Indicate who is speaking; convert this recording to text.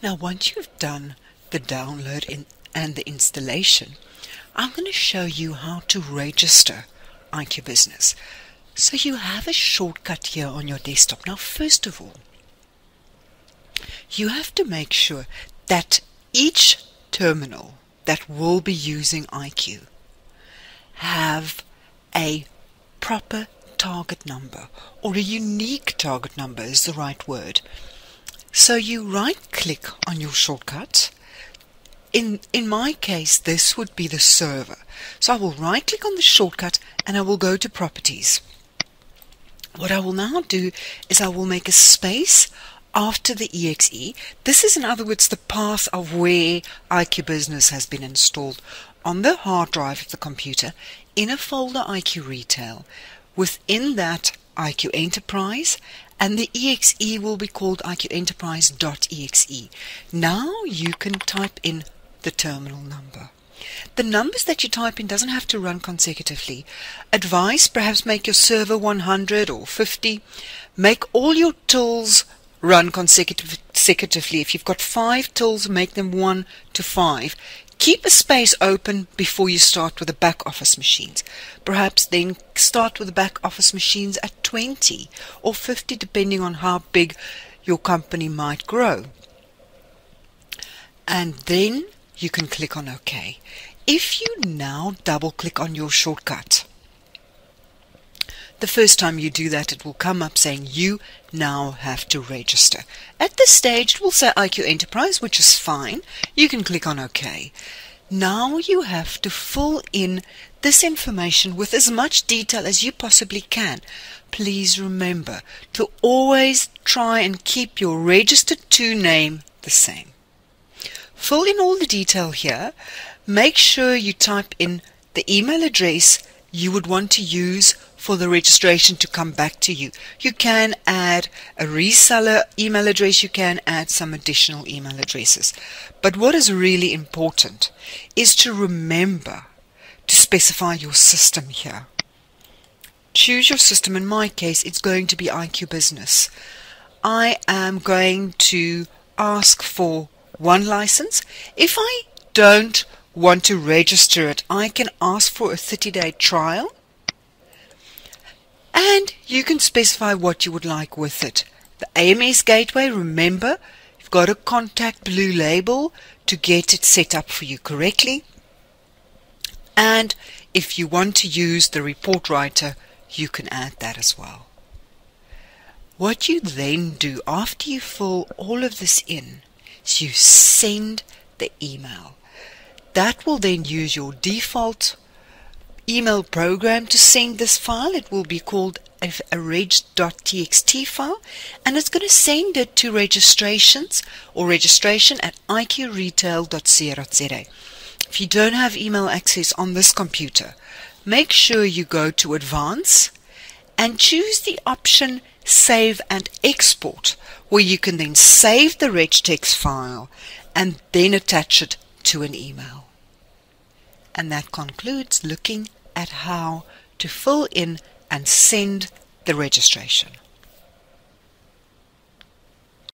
Speaker 1: Now once you've done the download and the installation, I'm going to show you how to register IQBusiness. So you have a shortcut here on your desktop. Now first of all, you have to make sure that each terminal that will be using IQ have a proper target number, or a unique target number is the right word. So you right click on your shortcut. In my case, this would be the server. So I will right click on the shortcut and I will go to properties. What I will now do is I will make a space after the exe. This is, in other words, the path of where IQBusiness has been installed on the hard drive of the computer in a folder IQ Retail. Within that, IQ Enterprise, and the exe will be called IQenterprise.exe. Now you can type in the terminal number. The numbers that you type in doesn't have to run consecutively. Advice, perhaps make your server 100 or 50. Make all your tools run consecutively. If you've got 5 tools, make them 1 to 5. Keep a space open before you start with the back office machines. Perhaps then start with the back office machines at 20 or 50, depending on how big your company might grow. And then you can click on OK. If you now double click on your shortcut, the first time you do that, it will come up saying you now have to register. At this stage, it will say IQ Enterprise, which is fine. You can click on OK. Now you have to fill in this information with as much detail as you possibly can. Please remember to always try and keep your registered to name the same. Fill in all the detail here. Make sure you type in the email address you would want to use for the registration to come back to you. You can add a reseller email address, you can add some additional email addresses. But what is really important is to remember to specify your system here. Choose your system. In my case, it's going to be IQBusiness. I am going to ask for 1 license. If I don't want to register it, I can ask for a 30-day trial, and you can specify what you would like with it. The AMS gateway, remember, you've got to contact Blue Label to get it set up for you correctly. And if you want to use the report writer, you can add that as well. What you then do after you fill all of this in is you send the email. That will then use your default email program to send this file. It will be called a reg.txt file, and it's going to send it to registrations or registration at iqretail.co.za. If you don't have email access on this computer, make sure you go to Advance and choose the option Save and Export, where you can then save the regtext file and then attach it to an email. And that concludes looking at how to fill in and send the registration.